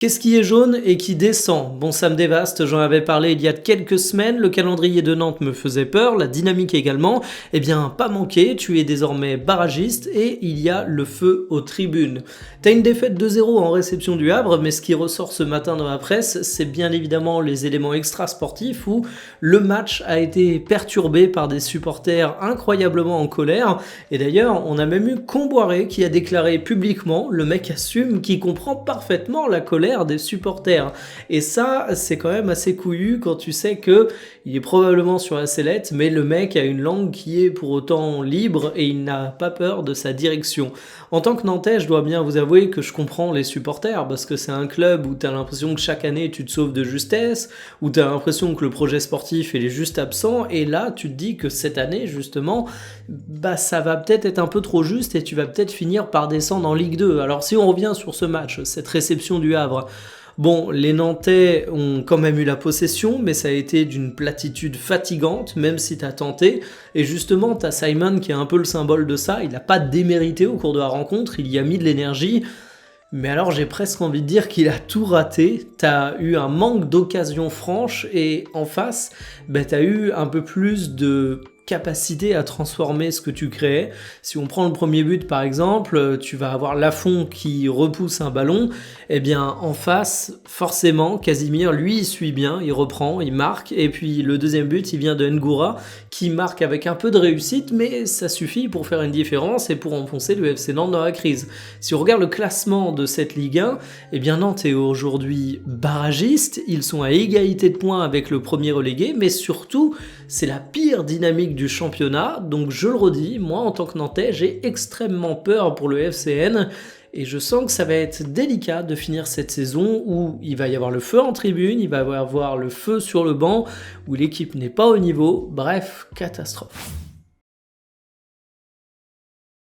Qu'est-ce qui est jaune et qui descend? Bon, ça me dévaste, j'en avais parlé il y a quelques semaines, le calendrier de Nantes me faisait peur, la dynamique également. Eh bien, pas manqué, tu es désormais barragiste et il y a le feu aux tribunes. T'as une défaite 2-0 en réception du Havre, mais ce qui ressort ce matin dans la presse, c'est bien évidemment les éléments extra-sportifs où le match a été perturbé par des supporters incroyablement en colère. Et d'ailleurs, on a même eu Comboiré qui a déclaré publiquement, le mec assume, qu'il comprend parfaitement la colère des supporters. Et ça, c'est quand même assez couillu quand tu sais que il est probablement sur la sellette, mais le mec a une langue qui est pour autant libre et il n'a pas peur de sa direction. En tant que Nantais, je dois bien vous avouer que je comprends les supporters parce que c'est un club où tu as l'impression que chaque année tu te sauves de justesse, où tu as l'impression que le projet sportif il est juste absent, et là tu te dis que cette année justement, bah ça va peut-être être un peu trop juste et tu vas peut-être finir par descendre en Ligue 2. Alors si on revient sur ce match, cette réception du Havre, bon, les Nantais ont quand même eu la possession, mais ça a été d'une platitude fatigante, même si t'as tenté. Et justement, t'as Simon qui est un peu le symbole de ça. Il n'a pas démérité au cours de la rencontre, il y a mis de l'énergie. Mais alors, j'ai presque envie de dire qu'il a tout raté. T'as eu un manque d'occasion franche et en face, bah, t'as eu un peu plus de capacité à transformer ce que tu créais. Si on prend le premier but par exemple, tu vas avoir Lafont qui repousse un ballon, et bien en face, forcément, Casimir, lui, il suit bien, il reprend, il marque, et puis le deuxième but, il vient de Ngoura, qui marque avec un peu de réussite, mais ça suffit pour faire une différence et pour enfoncer le FC Nantes dans la crise. Si on regarde le classement de cette Ligue 1, eh bien Nantes est aujourd'hui barragiste, ils sont à égalité de points avec le premier relégué, mais surtout, c'est la pire dynamique du championnat, donc je le redis, moi en tant que Nantais, j'ai extrêmement peur pour le FCN, et je sens que ça va être délicat de finir cette saison où il va y avoir le feu en tribune, il va y avoir le feu sur le banc, où l'équipe n'est pas au niveau, bref, catastrophe.